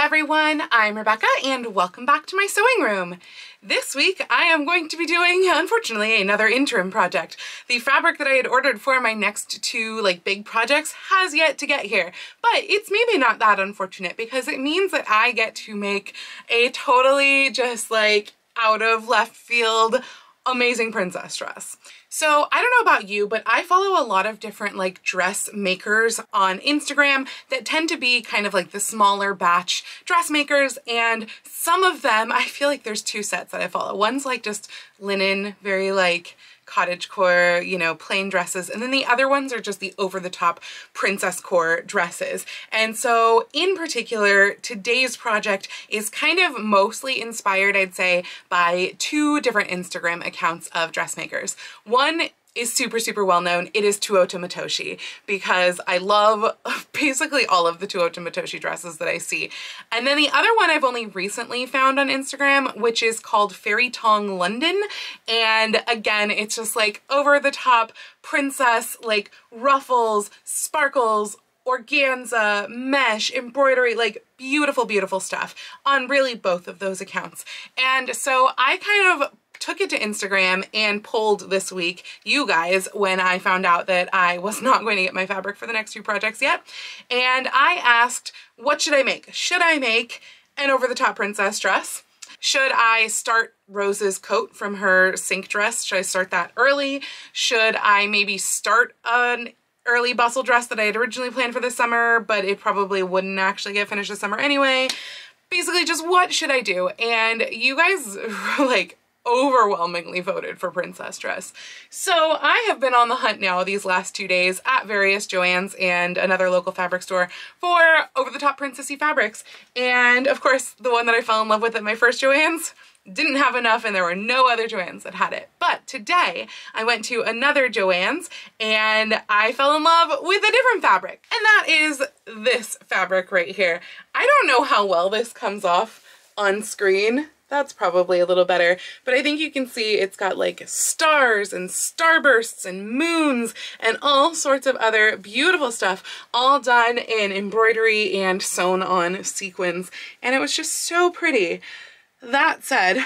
everyone, I'm Rebecca and welcome back to my sewing room. This week I am going to be doing, unfortunately, another interim project. The fabric that I had ordered for my next two big projects has yet to get here, but it's maybe not that unfortunate because it means that I get to make a totally just out of left field amazing princess dress. So I don't know about you, but I follow a lot of different dress makers on Instagram that tend to be kind of the smaller batch dressmakers, and some of them, I feel like there's two sets that I follow. One's just linen, very cottagecore, plain dresses, and then the other ones are just the over-the-top princess core dresses. And so in particular, today's project is kind of mostly inspired, I'd say, by two different Instagram accounts of dressmakers. One is super well known. It is Tuota Matoshi, because I love basically all of the Tuota Matoshi dresses that I see. And then the other one I've only recently found on Instagram, which is called Fairy Tong London. And again, it's just over the top princess, ruffles, sparkles, organza, mesh, embroidery, beautiful stuff on really both of those accounts. And so I kind of took it to Instagram and polled this week you guys when I found out that I was not going to get my fabric for the next two projects yet. And I asked, what should I make? Should I make an over-the-top princess dress? Should I start Rose's coat from her sink dress? Should I start that early? Should I maybe start an early bustle dress that I had originally planned for this summer, but it probably wouldn't actually get finished this summer anyway? Basically, just what should I do? And you guys overwhelmingly voted for princess dress. So I have been on the hunt now these last 2 days at various Joann's and another local fabric store for over-the-top princessy fabrics. And of course, the one that I fell in love with at my first Joann's didn't have enough, and there were no other Joann's that had it. But today I went to another Joann's and I fell in love with a different fabric. And that is this fabric right here. I don't know how well this comes off on screen. That's probably a little better, but I think you can see it's got stars and starbursts and moons and all sorts of other beautiful stuff, all done in embroidery and sewn on sequins, and it was just so pretty. That said,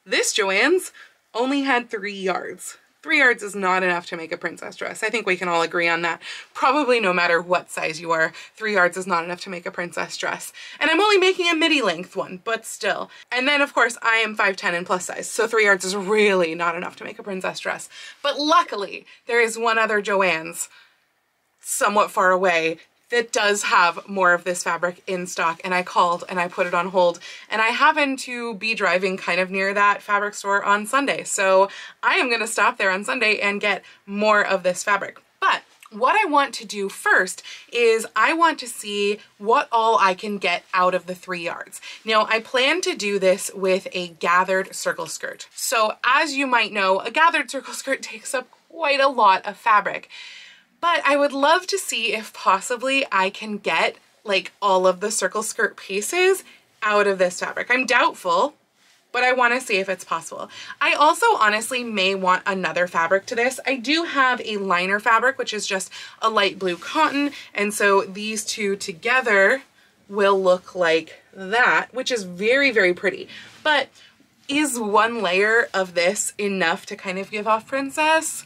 this Joann's only had 3 yards. 3 yards is not enough to make a princess dress. I think we can all agree on that. Probably no matter what size you are, 3 yards is not enough to make a princess dress. And I'm only making a midi length one, but still. And then of course I am 5'10" and plus size, so 3 yards is really not enough to make a princess dress. But luckily there is one other Joann's somewhat far away that does have more of this fabric in stock, and I called and I put it on hold, and I happen to be driving kind of near that fabric store on Sunday, so I am going to stop there on Sunday and get more of this fabric. But what I want to do first is I want to see what all I can get out of the 3 yards. Now, I plan to do this with a gathered circle skirt. So as you might know, a gathered circle skirt takes up quite a lot of fabric. But I would love to see if possibly I can get all of the circle skirt pieces out of this fabric. I'm doubtful, but I want to see if it's possible. I also honestly may want another fabric to this. I do have a liner fabric, which is just a light blue cotton, and so these two together will look like that, which is very pretty. But is one layer of this enough to kind of give off princess?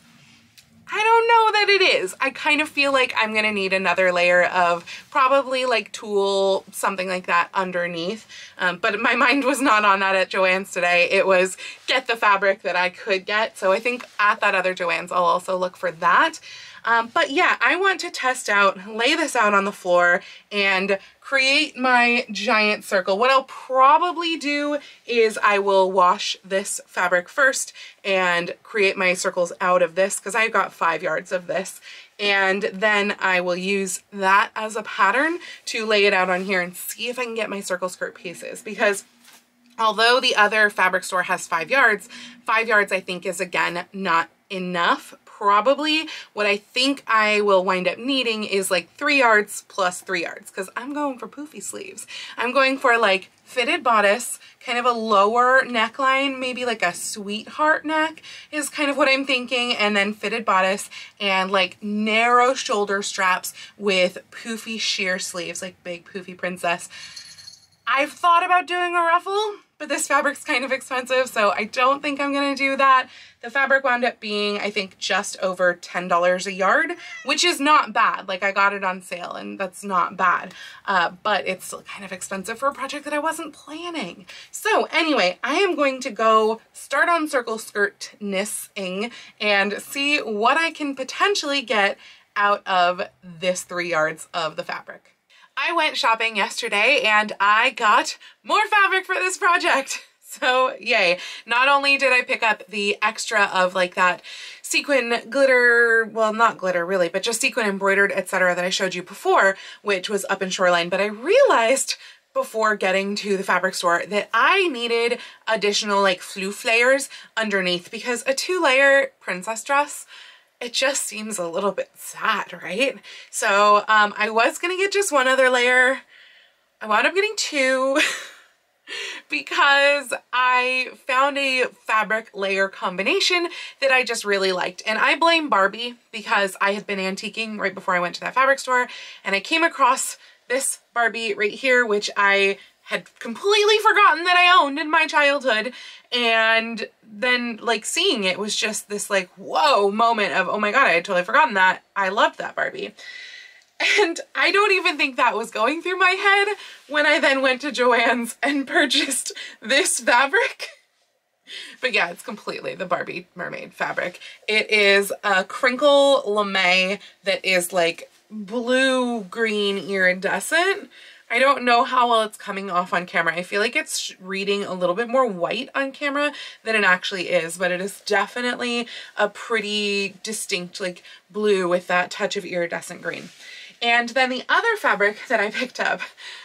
I don't know that it is. I kind of feel like I'm gonna need another layer of probably tulle, something like that underneath. But my mind was not on that at Joann's today. It was get the fabric that I could get. So I think at that other Joann's I'll also look for that. But yeah, I want to test out, lay this out on the floor and create my giant circle. What I'll probably do is I will wash this fabric first and create my circles out of this, because I've got 5 yards of this. And then I will use that as a pattern to lay it out on here and see if I can get my circle skirt pieces, because although the other fabric store has 5 yards, 5 yards I think is again not enough. Probably what I think I will wind up needing is 3 yards plus 3 yards, because I'm going for poofy sleeves. I'm going for fitted bodice, kind of a lower neckline, maybe a sweetheart neck is kind of what I'm thinking, and then fitted bodice and narrow shoulder straps with poofy sheer sleeves, big poofy princess. I've thought about doing a ruffle, but this fabric's kind of expensive, so I don't think I'm gonna do that. The fabric wound up being, I think, just over $10 a yard, which is not bad. Like, I got it on sale and that's not bad, but it's still kind of expensive for a project that I wasn't planning. So anyway, I am going to go start on circle skirt knitting and see what I can potentially get out of this 3 yards of the fabric. I went shopping yesterday and I got more fabric for this project. So yay. Not only did I pick up the extra of like that sequin glitter, well, not glitter really, but just sequin embroidered, etc. that I showed you before, which was up in Shoreline, but I realized before getting to the fabric store that I needed additional like floof layers underneath, because a 2-layer princess dress, it just seems a little bit sad, right? So I was gonna get just one other layer. I wound up getting 2 because I found a fabric layer combination that I just really liked. And I blame Barbie, because I had been antiquing right before I went to that fabric store and I came across this Barbie right here, which I had completely forgotten that I owned in my childhood. And then like seeing it was just this like, whoa moment of, oh my God, I had totally forgotten that. I loved that Barbie. And I don't even think that was going through my head when I then went to Joann's and purchased this fabric. But yeah, it's completely the Barbie mermaid fabric. It is a crinkle lame that is like blue-green iridescent. I don't know how well it's coming off on camera. I feel like it's reading a little bit more white on camera than it actually is, but it is definitely a pretty distinct like blue with that touch of iridescent green. And then the other fabric that I picked up,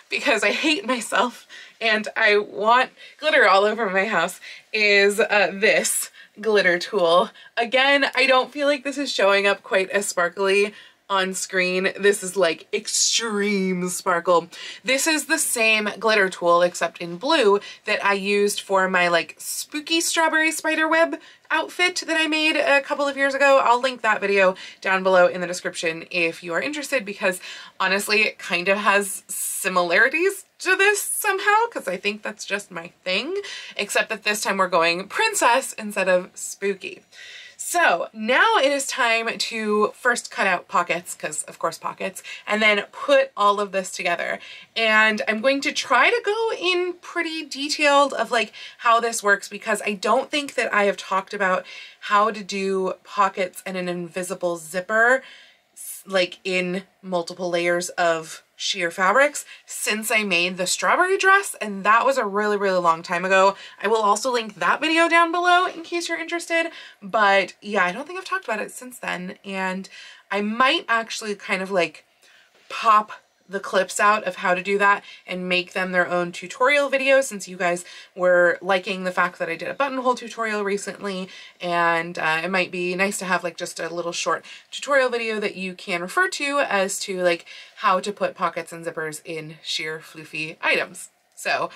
because I hate myself and I want glitter all over my house, is this glitter tulle. Again, I don't feel like this is showing up quite as sparkly on screen. This is like extreme sparkle. This is the same glitter tulle except in blue that I used for my like spooky strawberry spiderweb outfit that I made a couple of years ago. I'll link that video down below in the description if you are interested, because honestly it kind of has similarities to this somehow, because I think that's just my thing, except that this time we're going princess instead of spooky. So now it is time to first cut out pockets, because of course pockets, and then put all of this together. And I'm going to try to go in pretty detailed of like how this works, because I don't think that I have talked about how to do pockets and an invisible zipper like in multiple layers of sheer fabrics since I made the strawberry dress, and that was a really long time ago. I will also link that video down below in case you're interested, but yeah, I don't think I've talked about it since then, and I might actually kind of like pop the clips out of how to do that and make them their own tutorial videos, since you guys were liking the fact that I did a buttonhole tutorial recently, and it might be nice to have like just a little short tutorial video that you can refer to as to like how to put pockets and zippers in sheer floofy items. So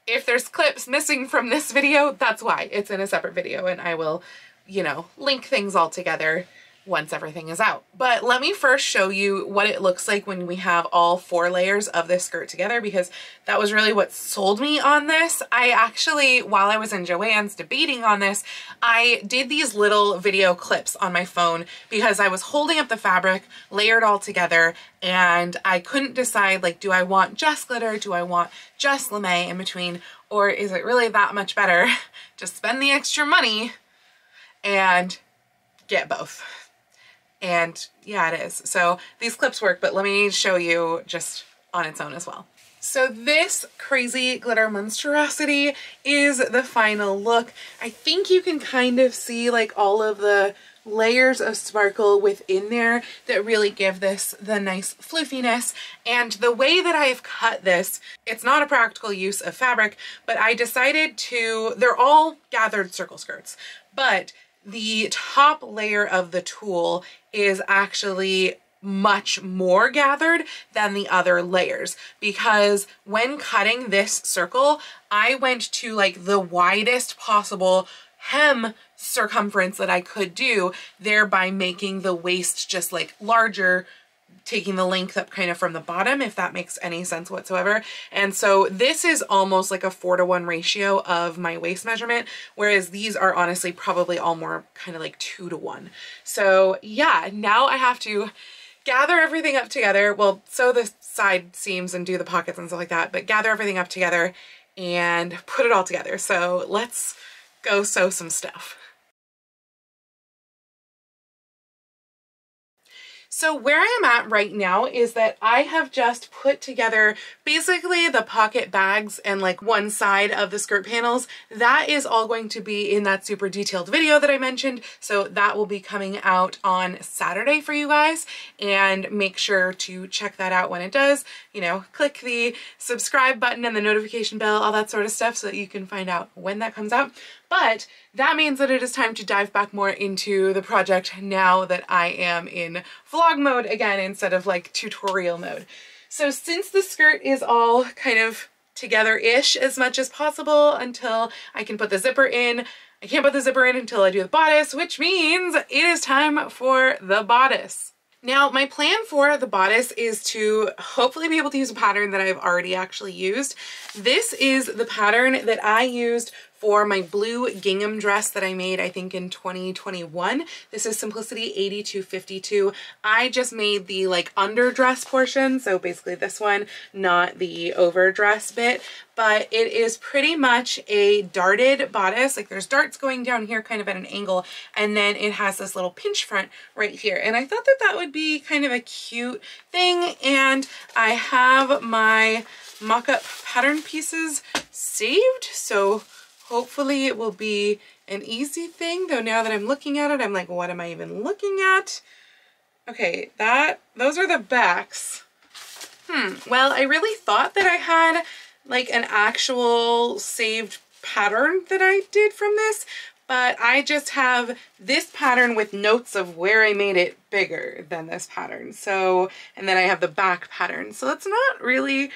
if there's clips missing from this video, that's why. It's in a separate video, and I will, you know, link things all together once everything is out. But let me first show you what it looks like when we have all 4 layers of this skirt together, because that was really what sold me on this. I actually, while I was in Joann's debating on this, I did these little video clips on my phone because I was holding up the fabric layered all together and I couldn't decide, like, do I want just glitter? Do I want just lame in between? Or is it really that much better to spend the extra money and get both? And yeah, it is. So these clips work, but let me show you just on its own as well. So this crazy glitter monstrosity is the final look. I think you can kind of see like all of the layers of sparkle within there that really give this the nice floofiness. And the way that I have cut this, it's not a practical use of fabric, but I decided to, they're all gathered circle skirts, but the top layer of the tulle is actually much more gathered than the other layers, because when cutting this circle, I went to like the widest possible hem circumference that I could do, thereby making the waist just like larger taking the length up kind of from the bottom, if that makes any sense whatsoever. And so this is almost like a 4-to-1 ratio of my waist measurement, whereas these are honestly probably all more kind of like 2-to-1. So yeah, now I have to gather everything up together. Well, sew the side seams and do the pockets and stuff like that, but gather everything up together and put it all together. So let's go sew some stuff. So where I am at right now is that I have just put together basically the pocket bags and like one side of the skirt panels. That is all going to be in that super detailed video that I mentioned. So that will be coming out on Saturday for you guys, and make sure to check that out when it does. You know, click the subscribe button and the notification bell, all that sort of stuff, so that you can find out when that comes out. But that means that it is time to dive back more into the project now that I am in vlog mode again instead of like tutorial mode. So since the skirt is all kind of together-ish as much as possible until I can put the zipper in, I can't put the zipper in until I do the bodice, which means it is time for the bodice. Now, my plan for the bodice is to hopefully be able to use a pattern that I've already actually used. This is the pattern that I used for my blue gingham dress that I made, I think in 2021. This is Simplicity 8252. I just made the like underdress portion, so basically this one, not the overdress bit, but it is pretty much a darted bodice. Like there's darts going down here kind of at an angle, and then it has this little pinch front right here. And I thought that that would be kind of a cute thing, and I have my mock-up pattern pieces saved, so hopefully it will be an easy thing, though now that I'm looking at it, I'm like, what am I even looking at? Okay, those are the backs. Well, I really thought that I had like an actual saved pattern that I did from this, but I just have this pattern with notes of where I made it bigger than this pattern. So, and then I have the back pattern. So it's not really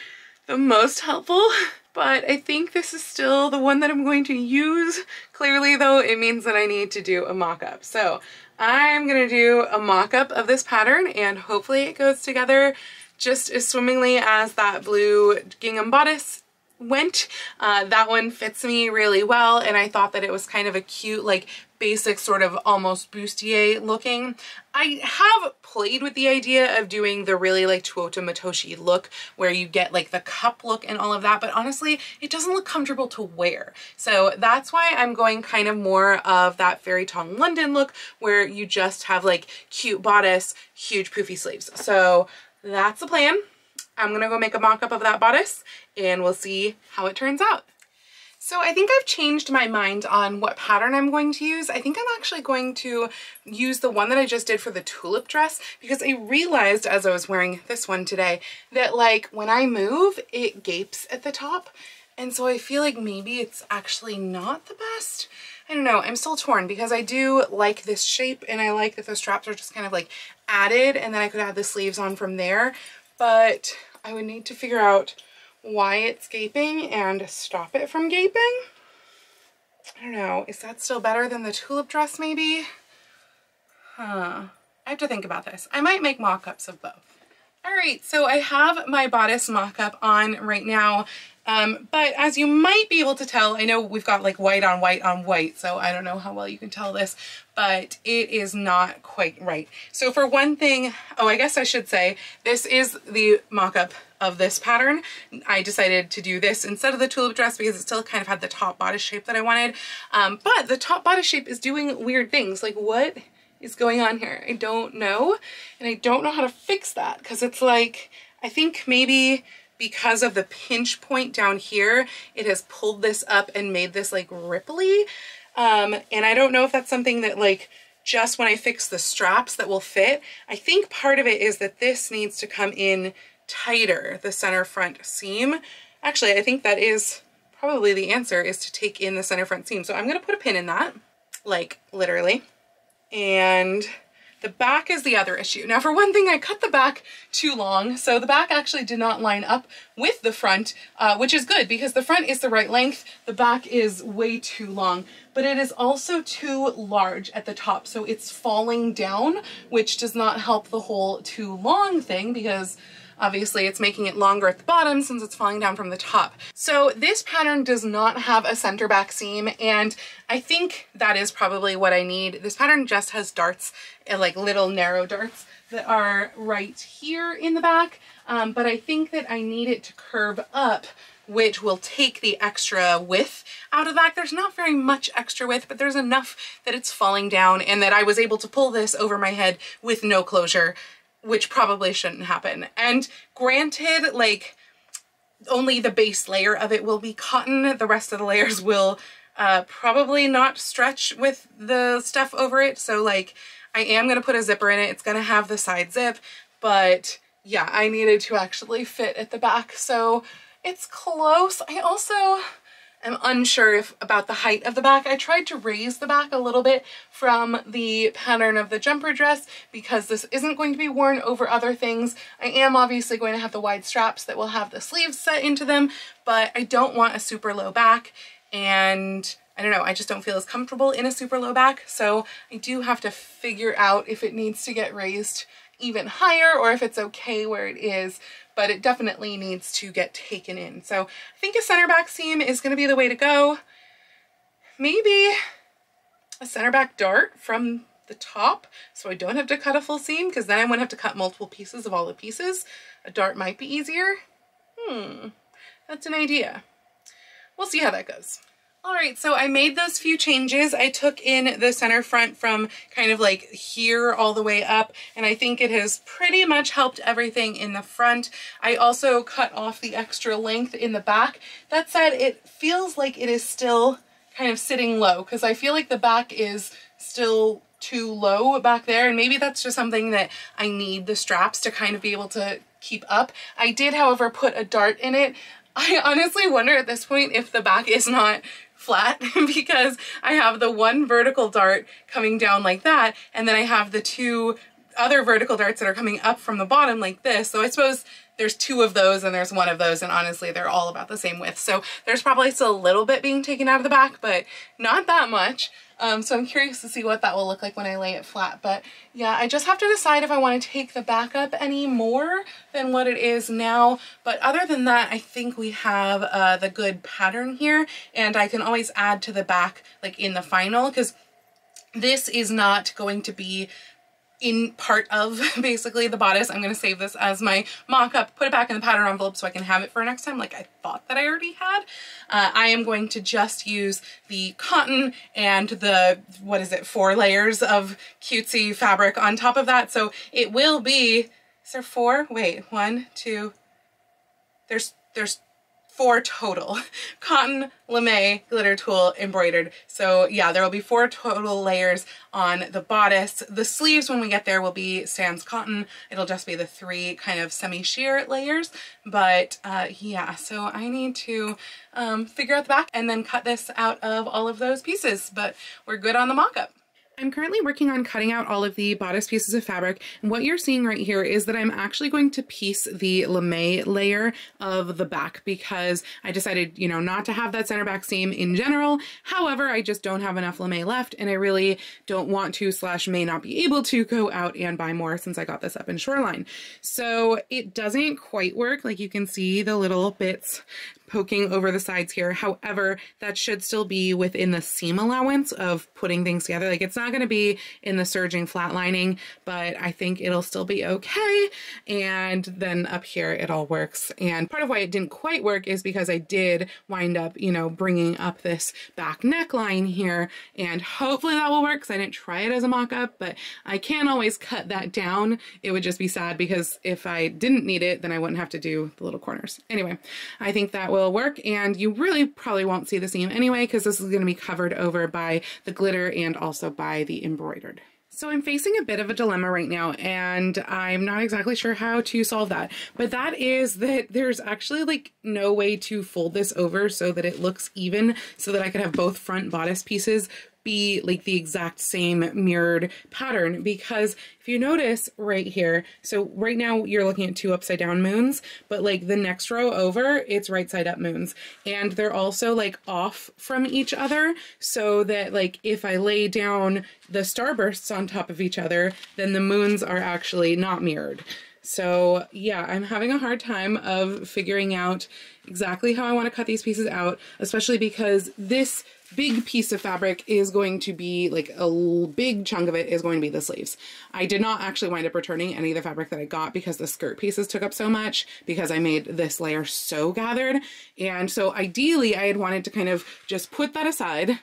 the most helpful, but I think this is still the one that I'm going to use. Clearly though, it means that I need to do a mock-up. So I'm gonna do a mock-up of this pattern, and hopefully it goes together just as swimmingly as that blue gingham bodice went. That one fits me really well, and I thought that it was kind of a cute, like basic sort of almost bustier looking. I have played with the idea of doing the really like Tuota Matoshi look where you get like the cup look and all of that, but honestly it doesn't look comfortable to wear. So that's why I'm going kind of more of that Fairy Tong London look where you just have like cute bodice, huge poofy sleeves. So that's the plan. I'm gonna go make a mock-up of that bodice and we'll see how it turns out. So I think I've changed my mind on what pattern I'm going to use. I think I'm actually going to use the one that I just did for the tulip dress, because I realized as I was wearing this one today that like when I move, it gapes at the top. And so I feel like maybe it's actually not the best. I don't know, I'm still torn because I do like this shape and I like that the straps are just kind of like added, and then I could add the sleeves on from there. But I would need to figure out why it's gaping and stop it from gaping. I don't know, is that still better than the tulip dress maybe? I have to think about this. I might make mock-ups of both. All right, so I have my bodice mock-up on right now, but as you might be able to tell, I know we've got like white on white on white, so I don't know how well you can tell this, but it is not quite right. So for one thing, oh, I guess I should say, this is the mock-up of this pattern. I decided to do this instead of the tulip dress because it still kind of had the top bodice shape that I wanted, but the top bodice shape is doing weird things. Like what is going on here? I don't know, and I don't know how to fix that because it's like, I think maybe because of the pinch point down here, it has pulled this up and made this like ripply, and I don't know if that's something that like just when I fix the straps that will fit. I think part of it is that this needs to come in tighter, the center front seam. Actually, I think that is probably the answer, is to take in the center front seam. So I'm gonna put a pin in that, like literally, and The back is the other issue. Now, for one thing, I cut the back too long, so the back actually did not line up with the front, which is good because the front is the right length. The back is way too long, but it is also too large at the top, so it's falling down, which does not help the whole too long thing because obviously it's making it longer at the bottom since it's falling down from the top. So this pattern does not have a center back seam, and I think that is probably what I need. This pattern just has darts, like little narrow darts that are right here in the back, but I think that I need it to curve up, which will take the extra width out of the back. There's not very much extra width, but there's enough that it's falling down and that I was able to pull this over my head with no closure, which probably shouldn't happen. And granted, like, only the base layer of it will be cotton. The rest of the layers will probably not stretch with the stuff over it. So like, I am gonna put a zipper in it. It's gonna have the side zip, but yeah, I needed to actually fit at the back. So it's close. I also am unsure about the height of the back. I tried to raise the back a little bit from the pattern of the jumper dress because this isn't going to be worn over other things. I am obviously going to have the wide straps that will have the sleeves set into them, but I don't want a super low back, and I don't know, I just don't feel as comfortable in a super low back. So I do have to figure out if it needs to get raised even higher or if it's okay where it is, but it definitely needs to get taken in. So I think a center back seam is going to be the way to go. Maybe a center back dart from the top so I don't have to cut a full seam, because then I wouldn't have to cut multiple pieces of all the pieces. A dart might be easier. That's an idea. We'll see how that goes. All right, so I made those few changes. I took in the center front from kind of like here all the way up, and I think it has pretty much helped everything in the front. I also cut off the extra length in the back. That said, it feels like it is still kind of sitting low because I feel like the back is still too low back there, and maybe that's just something that I need the straps to kind of be able to keep up. I did, however, put a dart in it. I honestly wonder at this point if the back is not flat because I have the one vertical dart coming down like that, and then I have the two other vertical darts that are coming up from the bottom like this. So I suppose there's two of those and there's one of those, and honestly they're all about the same width. So there's probably still a little bit being taken out of the back, but not that much. So I'm curious to see what that will look like when I lay it flat. But yeah, I just have to decide if I want to take the back up any more than what it is now. But other than that, I think we have the good pattern here, and I can always add to the back like in the final, because this is not going to be in part of basically the bodice. I'm going to save this as my mock-up, put it back in the pattern envelope so I can have it for next time like I thought that I already had. I am going to just use the cotton and the, what is it, 4 layers of cutesy fabric on top of that. So it will be, is there 4? Wait, 1, 2, there's 4 total. Cotton, lame, glitter tulle, embroidered. So yeah, there will be 4 total layers on the bodice. The sleeves, when we get there, will be sans cotton. It'll just be the 3 kind of semi-sheer layers. But yeah, so I need to figure out the back and then cut this out of all of those pieces. But we're good on the mock-up. I'm currently working on cutting out all of the bodice pieces of fabric, and what you're seeing right here is that I'm actually going to piece the lame layer of the back because I decided, you know, not to have that center back seam in general. However, I just don't have enough lame left, and I really don't want to / may not be able to go out and buy more since I got this up in Shoreline. So it doesn't quite work. Like you can see the little bits poking over the sides here. However, that should still be within the seam allowance of putting things together. Like it's not going to be in the serging flat lining, but I think it'll still be okay. And then up here it all works. And part of why it didn't quite work is because I did wind up, you know, bringing up this back neckline here, and hopefully that will work because I didn't try it as a mock-up, but I can always cut that down. It would just be sad because if I didn't need it, then I wouldn't have to do the little corners. Anyway, I think that will work, and you really probably won't see the seam anyway because this is going to be covered over by the glitter and also by the embroidered. So I'm facing a bit of a dilemma right now, and I'm not exactly sure how to solve that, but that is that there's actually like no way to fold this over so that it looks even, so that I could have both front bodice pieces be like the exact same mirrored pattern, because if you notice right here, so right now you're looking at 2 upside down moons, but like the next row over, it's right side up moons. And they're also like off from each other, so that like if I lay down the starbursts on top of each other, then the moons are actually not mirrored. So yeah, I'm having a hard time of figuring out exactly how I want to cut these pieces out, especially because this big piece of fabric is going to be like a big chunk of it is going to be the sleeves. I did not actually wind up returning any of the fabric that I got because the skirt pieces took up so much, because I made this layer so gathered. And so ideally I had wanted to kind of just put that aside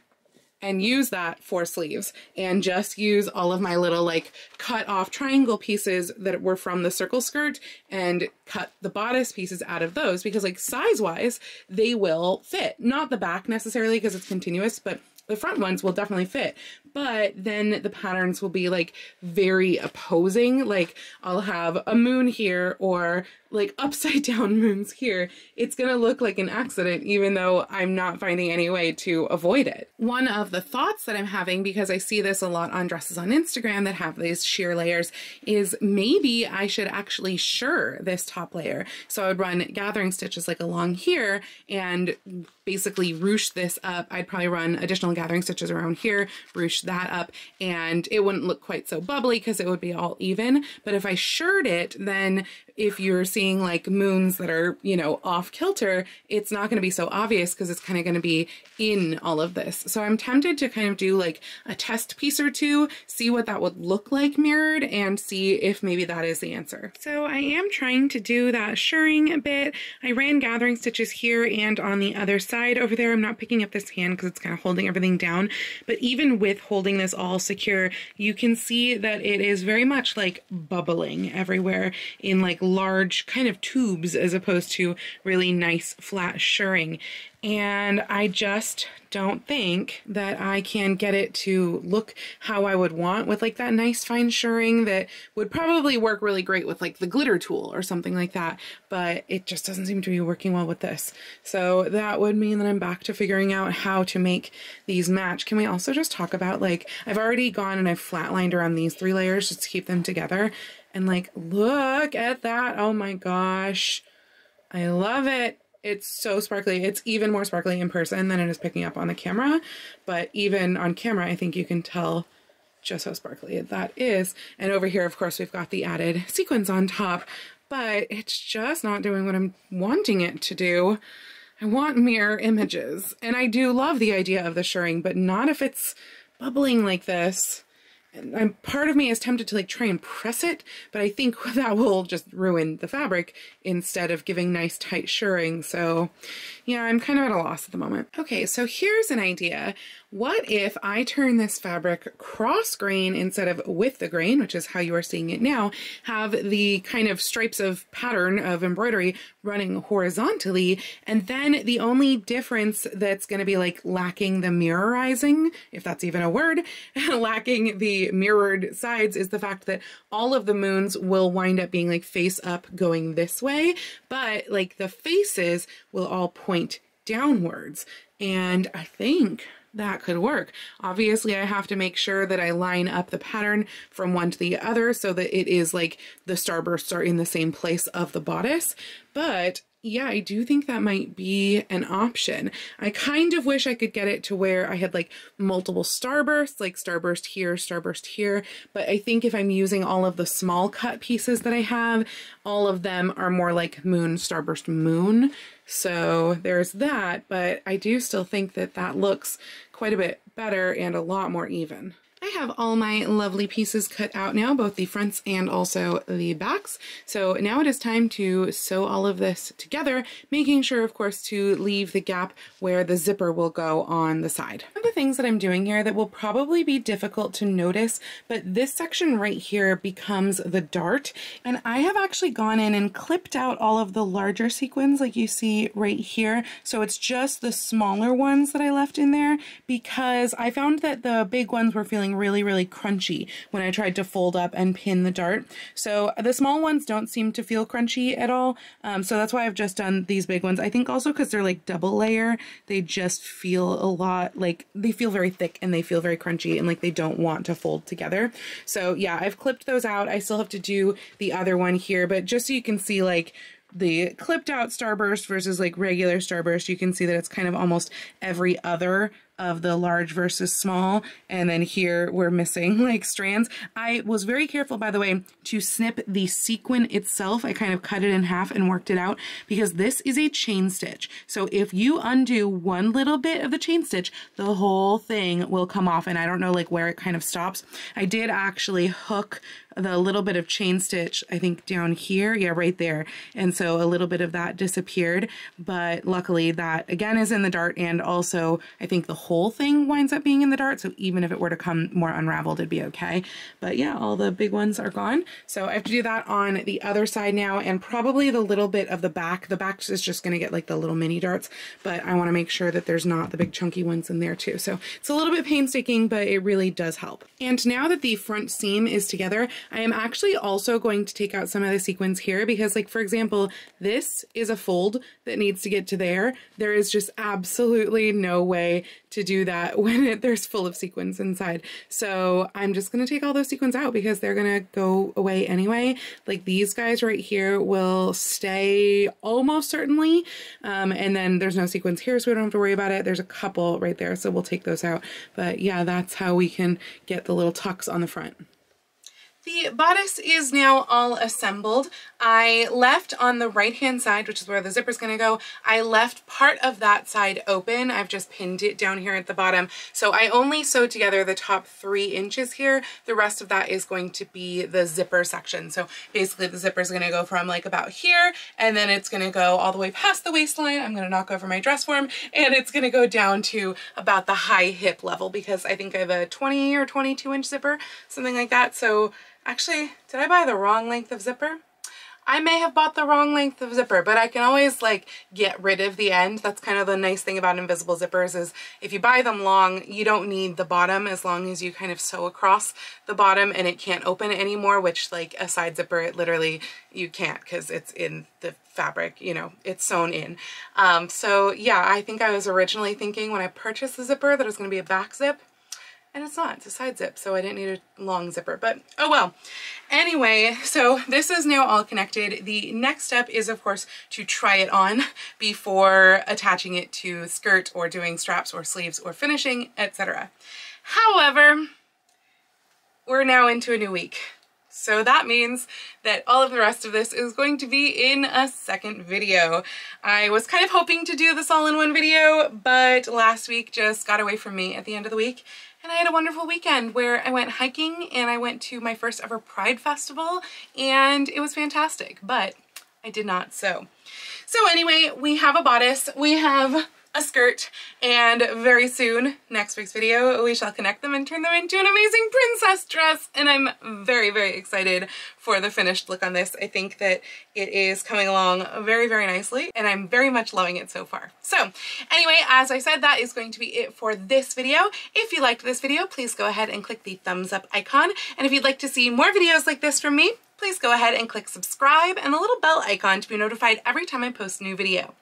and use that for sleeves and just use all of my little like cut off triangle pieces that were from the circle skirt and cut the bodice pieces out of those, because like size wise they will fit. Not the back necessarily because it's continuous, but the front ones will definitely fit. But then the patterns will be like very opposing. Like I'll have a moon here or like upside down moons here. It's gonna look like an accident, even though I'm not finding any way to avoid it. One of the thoughts that I'm having, because I see this a lot on dresses on Instagram that have these sheer layers, is maybe I should actually shirr this top layer. So I would run gathering stitches like along here and basically ruche this up. I'd probably run additional gathering stitches around here, ruche that up, and it wouldn't look quite so bubbly because it would be all even. But if I shirred it, then if you're seeing like moons that are, you know, off kilter, it's not going to be so obvious because it's kind of going to be in all of this. So I'm tempted to kind of do like a test piece or two, see what that would look like mirrored, and see if maybe that is the answer. So I am trying to do that shirring a bit. I ran gathering stitches here and on the other side over there. I'm not picking up this hand because it's kind of holding everything down, but even with holding this all secure, you can see that it is very much like bubbling everywhere in like large kind of tubes as opposed to really nice flat shirring. And I just don't think that I can get it to look how I would want with like that nice fine shirring that would probably work really great with like the glitter tool or something like that, but it just doesn't seem to be working well with this. So that would mean that I'm back to figuring out how to make these match. Can we also just talk about, like, I've already gone and I've flatlined around these 3 layers just to keep them together, and like, look at that. Oh my gosh, I love it. It's so sparkly. It's even more sparkly in person than it is picking up on the camera, but even on camera, I think you can tell just how sparkly that is. And over here, of course, we've got the added sequins on top, but it's just not doing what I'm wanting it to do. I want mirror images, and I do love the idea of the shirring, but not if it's bubbling like this. And part of me is tempted to like try and press it, but I think that will just ruin the fabric instead of giving nice tight shirring. So yeah, I'm kind of at a loss at the moment. Okay, so here's an idea. What if I turn this fabric cross grain instead of with the grain, which is how you are seeing it now, have the kind of stripes of pattern of embroidery running horizontally, and then the only difference that's going to be like lacking the mirrorizing, if that's even a word, lacking the mirrored sides, is the fact that all of the moons will wind up being like face up going this way, but like the faces will all point downwards. And I think that could work. Obviously, I have to make sure that I line up the pattern from one to the other so that it is like the starbursts are in the same place of the bodice. But yeah, I do think that might be an option. I kind of wish I could get it to where I had like multiple starbursts, like starburst here, but I think if I'm using all of the small cut pieces that I have, all of them are more like moon, starburst, moon. So there's that, but I do still think that that looks quite a bit better and a lot more even. I have all my lovely pieces cut out now, both the fronts and also the backs. So now it is time to sew all of this together, making sure, of course, to leave the gap where the zipper will go on the side. One of the things that I'm doing here that will probably be difficult to notice, but this section right here becomes the dart, and I have actually gone in and clipped out all of the larger sequins like you see right here. So it's just the smaller ones that I left in there because I found that the big ones were feeling feeling really, really crunchy when I tried to fold up and pin the dart. So the small ones don't seem to feel crunchy at all. So that's why I've just done these big ones. I think also because they're like double layer, they just feel a lot like they feel very thick and they feel very crunchy and like they don't want to fold together. So yeah, I've clipped those out. I still have to do the other one here, but just so you can see like the clipped out starburst versus like regular starburst, you can see that it's kind of almost every other of the large versus small, and then here we're missing like strands. I was very careful, by the way, to snip the sequin itself. I kind of cut it in half and worked it out because this is a chain stitch. So if you undo one little bit of the chain stitch, the whole thing will come off, and I don't know like where it kind of stops. I did actually hook the little bit of chain stitch, I think down here, yeah, right there. And so a little bit of that disappeared, but luckily that again is in the dart, and also I think the whole thing winds up being in the dart, so even if it were to come more unraveled, it'd be okay. But yeah, all the big ones are gone. So I have to do that on the other side now, and probably the little bit of the back. The back is just gonna get like the little mini darts, but I wanna make sure that there's not the big chunky ones in there too. So it's a little bit painstaking, but it really does help. And now that the front seam is together, I am actually also going to take out some of the sequins here because, like, for example, this is a fold that needs to get to there. There is just absolutely no way to do that when there's full of sequins inside. So I'm just going to take all those sequins out because they're going to go away anyway. Like these guys right here will stay almost certainly. And then there's no sequins here, so we don't have to worry about it. There's a couple right there, so we'll take those out. But yeah, that's how we can get the little tucks on the front. The bodice is now all assembled. I left on the right hand side, which is where the zipper is going to go, I left part of that side open. I've just pinned it down here at the bottom. So I only sewed together the top 3 inches here. The rest of that is going to be the zipper section. So basically the zipper is going to go from like about here, and then it's going to go all the way past the waistline. I'm going to knock over my dress form, and it's going to go down to about the high hip level because I think I have a 20 or 22 inch zipper, something like that. So actually, did I buy the wrong length of zipper? I may have bought the wrong length of zipper, but I can always like get rid of the end. That's kind of the nice thing about invisible zippers is if you buy them long, you don't need the bottom as long as you kind of sew across the bottom and it can't open anymore, which like a side zipper, it literally, you can't because it's in the fabric, you know, it's sewn in. So yeah, I think I was originally thinking when I purchased the zipper that it was going to be a back zip. And it's not, it's a side zip, so I didn't need a long zipper, but oh well. Anyway, so this is now all connected. The next step is, of course, to try it on before attaching it to skirt or doing straps or sleeves or finishing, etc. However, we're now into a new week. So that means that all of the rest of this is going to be in a second video. I was kind of hoping to do this all in one video, but last week just got away from me at the end of the week. And I had a wonderful weekend where I went hiking and I went to my first ever Pride Festival and it was fantastic, but I did not sew. So anyway, we have a bodice, we have a skirt, and very soon, next week's video, we shall connect them and turn them into an amazing princess dress. And I'm very, very excited for the finished look on this. I think that it is coming along very, very nicely, and I'm very much loving it so far. So anyway, as I said, that is going to be it for this video. If you liked this video, please go ahead and click the thumbs up icon. And if you'd like to see more videos like this from me, please go ahead and click subscribe and the little bell icon to be notified every time I post a new video.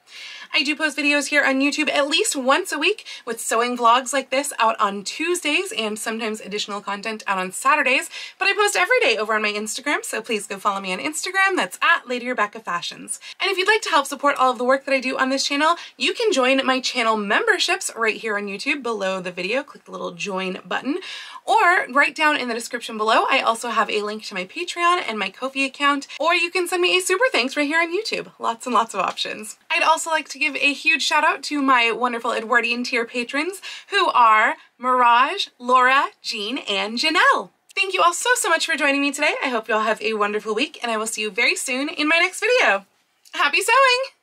I do post videos here on YouTube at least once a week with sewing vlogs like this out on Tuesdays and sometimes additional content out on Saturdays, but I post every day over on my Instagram, so please go follow me on Instagram. That's at Lady Rebecca Fashions. And if you'd like to help support all of the work that I do on this channel, you can join my channel memberships right here on YouTube below the video. Click the little join button, or right down in the description below, I also have a link to my Patreon and my Ko-fi account, or you can send me a super thanks right here on YouTube. Lots and lots of options. I'd also like to give a huge shout out to my wonderful Edwardian tier patrons who are Mirage, Laura, Jean, and Janelle. Thank you all so much for joining me today. I hope you all have a wonderful week, and I will see you very soon in my next video. Happy sewing!